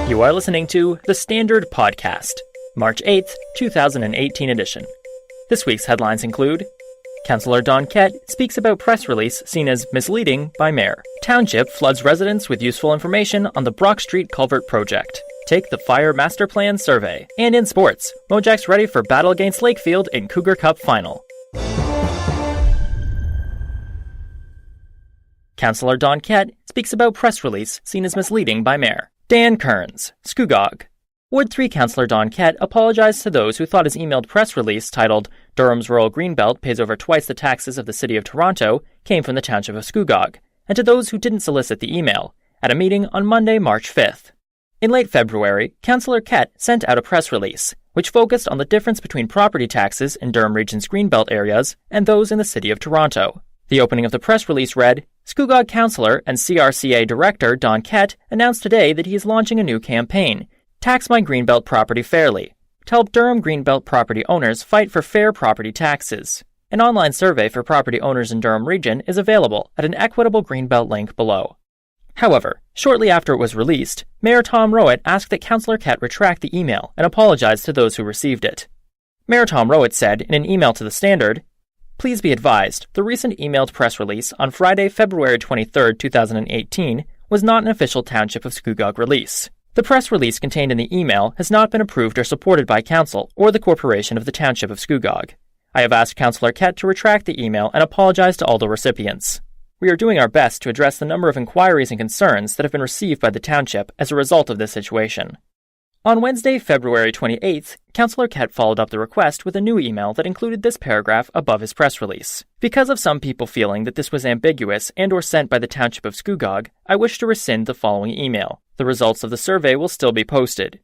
You are listening to The Standard Podcast, March 8th, 2018 edition. This week's headlines include: Councillor Don Kett speaks about press release seen as misleading by Mayor. Township floods residents with useful information on the Brock Street Culvert project. Take the Fire Master Plan survey. And in sports, MoJacks ready for battle against Lakefield in Cougar Cup final. Councillor Don Kett speaks about press release seen as misleading by Mayor. Dan Kearns, Scugog. Ward 3 Councillor Don Kett apologized to those who thought his emailed press release titled "Durham's Rural Greenbelt pays over twice the taxes of the City of Toronto" came from the Township of Scugog, and to those who didn't solicit the email, at a meeting on Monday, March 5th. In late February, Councillor Kett sent out a press release, which focused on the difference between property taxes in Durham Region's Greenbelt areas and those in the City of Toronto. The opening of the press release read, "Scugog Councillor and CRCA Director Don Kett announced today that he is launching a new campaign, Tax My Greenbelt Property Fairly, to help Durham Greenbelt property owners fight for fair property taxes. An online survey for property owners in Durham Region is available at an Equitable Greenbelt link below." However, shortly after it was released, Mayor Tom Rowett asked that Councillor Kett retract the email and apologize to those who received it. Mayor Tom Rowett said in an email to The Standard, "Please be advised, the recent emailed press release on Friday, February 23, 2018, was not an official Township of Scugog release. The press release contained in the email has not been approved or supported by Council or the Corporation of the Township of Scugog. I have asked Councillor Kett to retract the email and apologize to all the recipients. We are doing our best to address the number of inquiries and concerns that have been received by the Township as a result of this situation." On Wednesday, February 28th, Councillor Kett followed up the request with a new email that included this paragraph above his press release. "Because of some people feeling that this was ambiguous and or sent by the Township of Scugog, I wish to rescind the following email. The results of the survey will still be posted.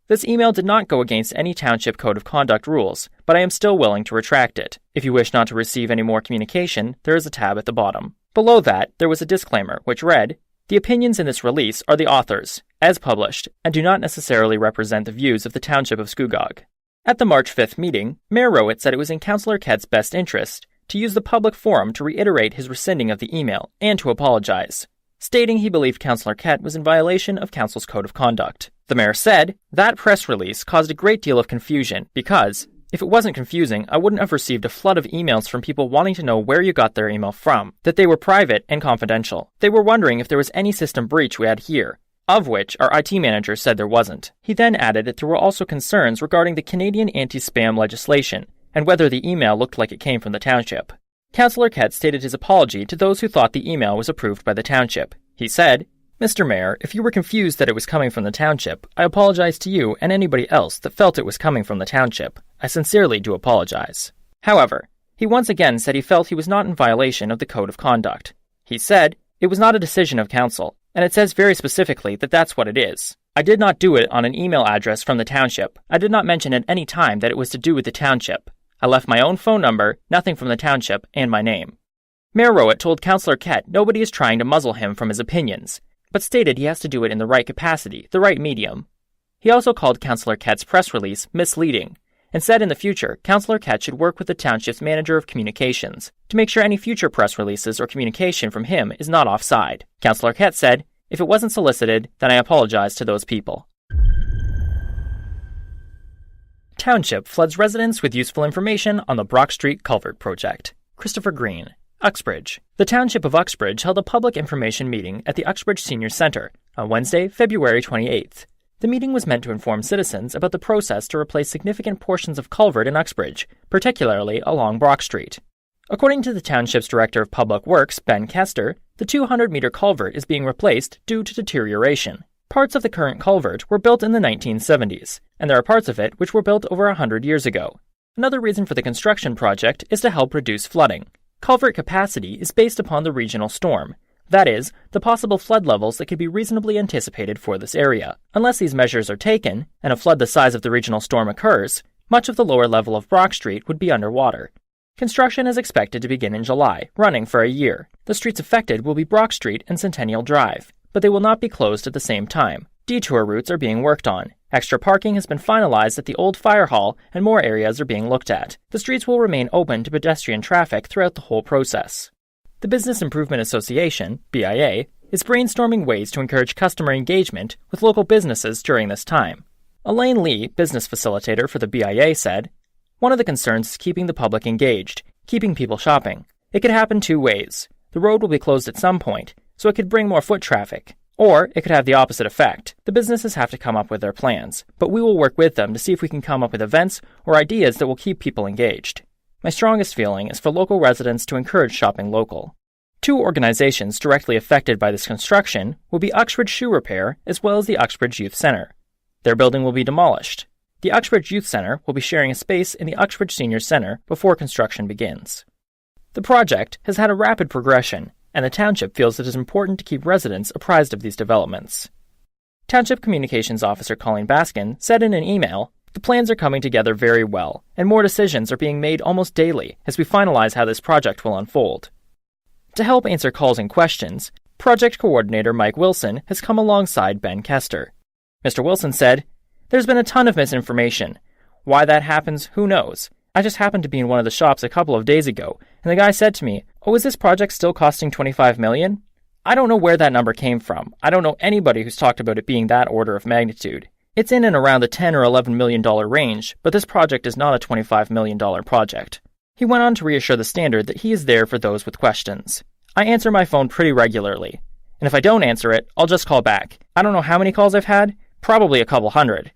This email did not go against any Township Code of Conduct rules, but I am still willing to retract it. If you wish not to receive any more communication, there is a tab at the bottom." Below that, there was a disclaimer, which read, "The opinions in this release are the author's, as published, and do not necessarily represent the views of the Township of Scugog." At the March 5th meeting, Mayor Rowett said it was in Councillor Kett's best interest to use the public forum to reiterate his rescinding of the email and to apologize, stating he believed Councillor Kett was in violation of Council's Code of Conduct. The mayor said, "That press release caused a great deal of confusion because, if it wasn't confusing, I wouldn't have received a flood of emails from people wanting to know where you got their email from, that they were private and confidential. They were wondering if there was any system breach we had here, of which our IT manager said there wasn't." He then added that there were also concerns regarding the Canadian anti-spam legislation and whether the email looked like it came from the Township. Councillor Kett stated his apology to those who thought the email was approved by the Township. He said, "Mr. Mayor, if you were confused that it was coming from the Township, I apologize to you and anybody else that felt it was coming from the Township. I sincerely do apologize." However, he once again said he felt he was not in violation of the Code of Conduct. He said, "It was not a decision of Council, and it says very specifically that that's what it is. I did not do it on an email address from the Township. I did not mention at any time that it was to do with the Township. I left my own phone number, nothing from the Township, and my name." Mayor Rowett told Councillor Kett nobody is trying to muzzle him from his opinions, but stated he has to do it in the right capacity, the right medium. He also called Councillor Kett's press release misleading, and said in the future, Councillor Kett should work with the Township's manager of communications to make sure any future press releases or communication from him is not offside. Councillor Kett said, "If it wasn't solicited, then I apologize to those people." Township floods residents with useful information on the Brock Street Culvert project. Christopher Green, Uxbridge. The Township of Uxbridge held a public information meeting at the Uxbridge Senior Centre on Wednesday, February 28th. The meeting was meant to inform citizens about the process to replace significant portions of culvert in Uxbridge, particularly along Brock Street. According to the Township's Director of Public Works, Ben Kester, the 200-metre culvert is being replaced due to deterioration. Parts of the current culvert were built in the 1970s, and there are parts of it which were built over 100 years ago. Another reason for the construction project is to help reduce flooding. Culvert capacity is based upon the regional storm, that is, the possible flood levels that could be reasonably anticipated for this area. Unless these measures are taken, and a flood the size of the regional storm occurs, much of the lower level of Brock Street would be underwater. Construction is expected to begin in July, running for a year. The streets affected will be Brock Street and Centennial Drive, but they will not be closed at the same time. Detour routes are being worked on. Extra parking has been finalized at the old fire hall, and more areas are being looked at. The streets will remain open to pedestrian traffic throughout the whole process. The Business Improvement Association, BIA, is brainstorming ways to encourage customer engagement with local businesses during this time. Elaine Lee, business facilitator for the BIA, said, "One of the concerns is keeping the public engaged, keeping people shopping. It could happen two ways. The road will be closed at some point, so it could bring more foot traffic. Or it could have the opposite effect. The businesses have to come up with their plans, but we will work with them to see if we can come up with events or ideas that will keep people engaged. My strongest feeling is for local residents to encourage shopping local." Two organizations directly affected by this construction will be Uxbridge Shoe Repair as well as the Uxbridge Youth Centre. Their building will be demolished. The Uxbridge Youth Centre will be sharing a space in the Uxbridge Senior Centre before construction begins. The project has had a rapid progression, and the Township feels it is important to keep residents apprised of these developments. Township Communications Officer Colleen Baskin said in an email, "The plans are coming together very well, and more decisions are being made almost daily as we finalize how this project will unfold." To help answer calls and questions, Project Coordinator Mike Wilson has come alongside Ben Kester. Mr. Wilson said, "There's been a ton of misinformation. Why that happens, who knows? I just happened to be in one of the shops a couple of days ago, and the guy said to me, 'Oh, is this project still costing $25 million? I don't know where that number came from. I don't know anybody who's talked about it being that order of magnitude. It's in and around the $10 or $11 million range, but this project is not a $25 million project." He went on to reassure the Standard that he is there for those with questions. "I answer my phone pretty regularly, and if I don't answer it, I'll just call back. I don't know how many calls I've had, probably a couple hundred.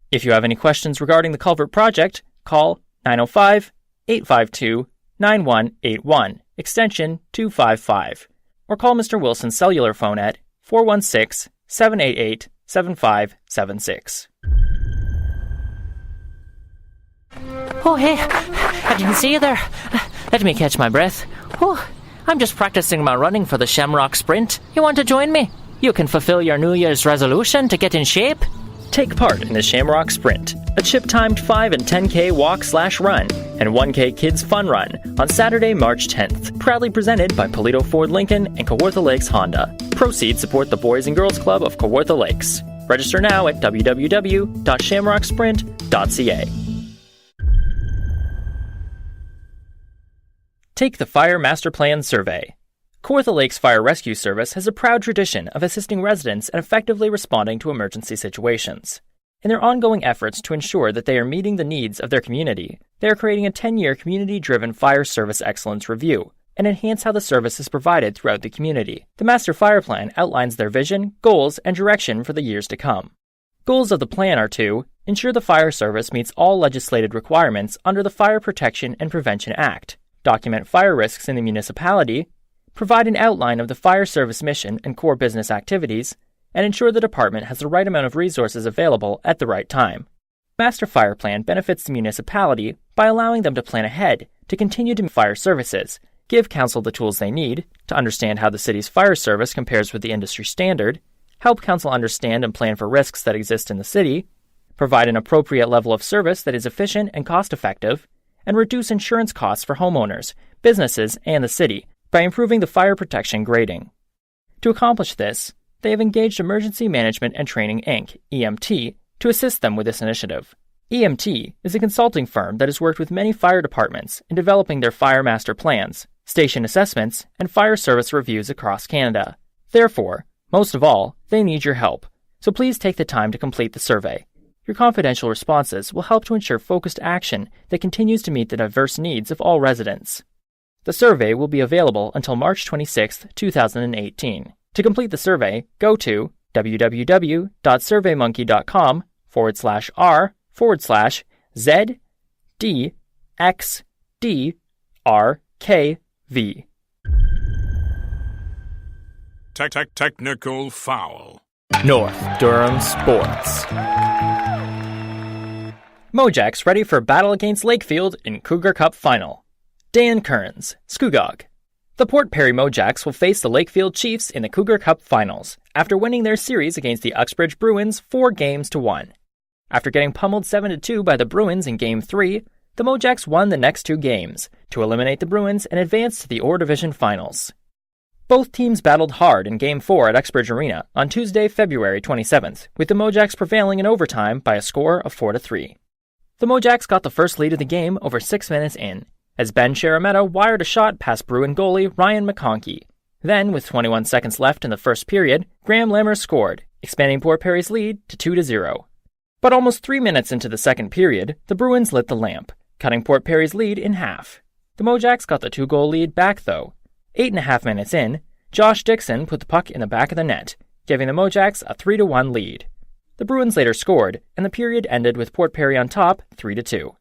If you have any questions regarding the culvert project, call 905-852-9181, extension 255, or call Mr. Wilson's cellular phone at 416-788-7576. Oh, hey, I didn't see you there. Let me catch my breath. Oh, I'm just practicing my running for the Shamrock Sprint. You want to join me? You can fulfill your New Year's resolution to get in shape. Take part in the Shamrock Sprint, a chip-timed 5 and 10K walk/run and 1K Kids Fun Run on Saturday, March 10th. Proudly presented by Polito Ford Lincoln and Kawartha Lakes Honda. Proceeds support the Boys and Girls Club of Kawartha Lakes. Register now at www.shamrocksprint.ca. Take the Fire Master Plan Survey. Kawartha Lakes Fire Rescue Service has a proud tradition of assisting residents and effectively responding to emergency situations. In their ongoing efforts to ensure that they are meeting the needs of their community, they are creating a 10-year community-driven fire service excellence review and enhance how the service is provided throughout the community. The Master Fire Plan outlines their vision, goals, and direction for the years to come. Goals of the plan are to ensure the fire service meets all legislated requirements under the Fire Protection and Prevention Act, document fire risks in the municipality, provide an outline of the fire service mission and core business activities, and ensure the department has the right amount of resources available at the right time. Master Fire Plan benefits the municipality by allowing them to plan ahead to continue to fire services, give council the tools they need to understand how the city's fire service compares with the industry standard, help council understand and plan for risks that exist in the city, provide an appropriate level of service that is efficient and cost-effective, and reduce insurance costs for homeowners, businesses, and the city by improving the fire protection grading. To accomplish this, they have engaged Emergency Management and Training Inc., EMT, to assist them with this initiative. EMT is a consulting firm that has worked with many fire departments in developing their fire master plans, station assessments, and fire service reviews across Canada. Therefore, most of all, they need your help, so please take the time to complete the survey. Your confidential responses will help to ensure focused action that continues to meet the diverse needs of all residents. The survey will be available until March 26, 2018. To complete the survey, go to www.surveymonkey.com/r/ZDXDRKV. Technical foul. North Durham Sports. MoJacks ready for battle against Lakefield in Cougar Cup final. Dan Kearns, Scugog. The Port Perry MoJacks will face the Lakefield Chiefs in the Cougar Cup finals after winning their series against the Uxbridge Bruins 4-1. After getting pummeled 7-2 by the Bruins in Game 3, the MoJacks won the next 2 games to eliminate the Bruins and advance to the Orr Division finals. Both teams battled hard in Game 4 at Uxbridge Arena on Tuesday, February 27th, with the MoJacks prevailing in overtime by a score of 4-3. The MoJacks got the first lead of the game over 6 minutes in, as Ben Sharametta wired a shot past Bruin goalie Ryan McConkey. Then, with 21 seconds left in the first period, Graham Lammer scored, expanding Port Perry's lead to 2-0. But almost 3 minutes into the second period, the Bruins lit the lamp, cutting Port Perry's lead in half. The MoJacks got the 2-goal lead back, though. 8.5 minutes in, Josh Dixon put the puck in the back of the net, giving the MoJacks a 3-1 lead. The Bruins later scored, and the period ended with Port Perry on top 3-2.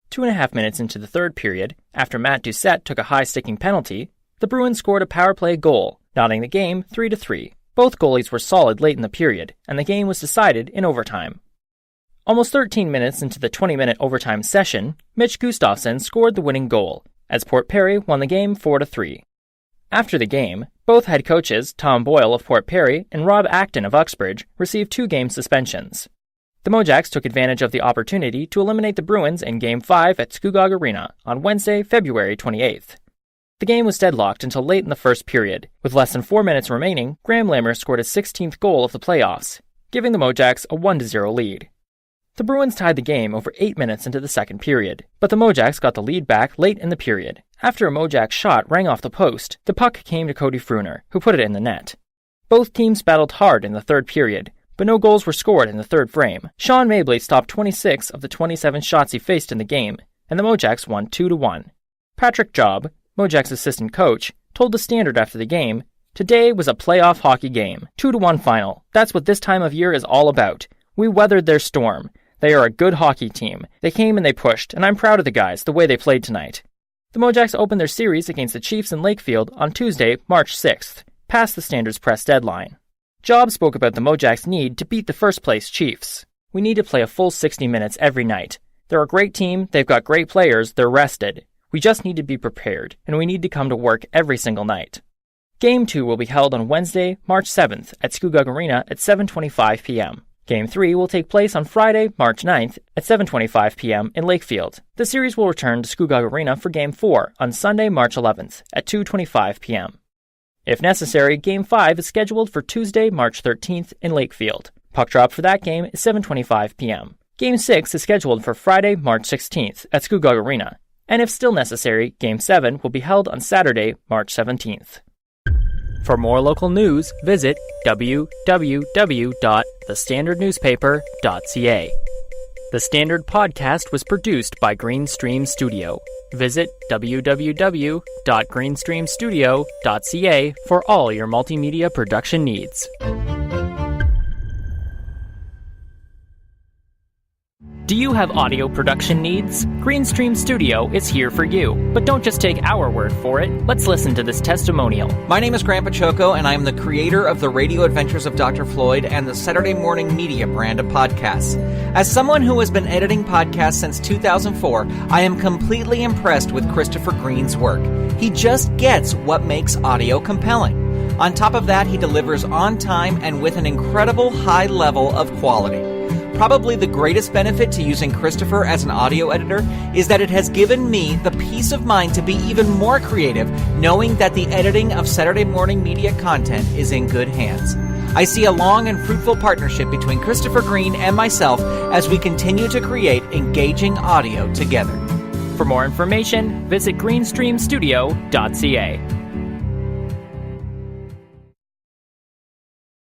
2.5 minutes into the third period, after Matt Doucette took a high-sticking penalty, the Bruins scored a power play goal, knotting the game 3-3. Both goalies were solid late in the period, and the game was decided in overtime. Almost 13 minutes into the 20-minute overtime session, Mitch Gustafsson scored the winning goal, as Port Perry won the game 4-3. After the game, both head coaches, Tom Boyle of Port Perry and Rob Acton of Uxbridge, received 2-game suspensions. The MoJacks took advantage of the opportunity to eliminate the Bruins in Game 5 at Scugog Arena on Wednesday, February 28th. The game was deadlocked until late in the first period. With less than 4 minutes remaining, Graham Lammer scored his 16th goal of the playoffs, giving the MoJacks a 1-0 lead. The Bruins tied the game over 8 minutes into the second period, but the MoJacks got the lead back late in the period. After a MoJack shot rang off the post, the puck came to Cody Fruner, who put it in the net. Both teams battled hard in the third period, but no goals were scored in the third frame. Sean Mabley stopped 26 of the 27 shots he faced in the game, and the MoJacks won 2-1. Patrick Job, MoJacks assistant coach, told the Standard after the game, "Today was a playoff hockey game. 2-1 final. That's what this time of year is all about. We weathered their storm. They are a good hockey team. They came and they pushed, and I'm proud of the guys, the way they played tonight." The MoJacks opened their series against the Chiefs in Lakefield on Tuesday, March 6th, past the Standard's press deadline. Job spoke about the MoJacks' need to beat the first-place Chiefs. "We need to play a full 60 minutes every night. They're a great team, they've got great players, they're rested. We just need to be prepared, and we need to come to work every single night." Game 2 will be held on Wednesday, March 7th at Scugog Arena at 7:25 p.m. Game 3 will take place on Friday, March 9th at 7:25 p.m. in Lakefield. The series will return to Scugog Arena for Game 4 on Sunday, March 11th at 2:25 p.m. If necessary, Game 5 is scheduled for Tuesday, March 13th in Lakefield. Puck drop for that game is 7:25 p.m. Game 6 is scheduled for Friday, March 16th at Scugog Arena. And if still necessary, Game 7 will be held on Saturday, March 17th. For more local news, visit www.thestandardnewspaper.ca. The Standard podcast was produced by Greenstream Studio. Visit www.greenstreamstudio.ca for all your multimedia production needs. Do you have audio production needs? Greenstream Studio is here for you. But don't just take our word for it. Let's listen to this testimonial. My name is Grandpa Choco, and I am the creator of the Radio Adventures of Dr. Floyd and the Saturday Morning Media brand of podcasts. As someone who has been editing podcasts since 2004, I am completely impressed with Christopher Green's work. He just gets what makes audio compelling. On top of that, he delivers on time and with an incredible high level of quality. Probably the greatest benefit to using Christopher as an audio editor is that it has given me the peace of mind to be even more creative, knowing that the editing of Saturday Morning Media content is in good hands. I see a long and fruitful partnership between Christopher Green and myself as we continue to create engaging audio together. For more information, visit greenstreamstudio.ca.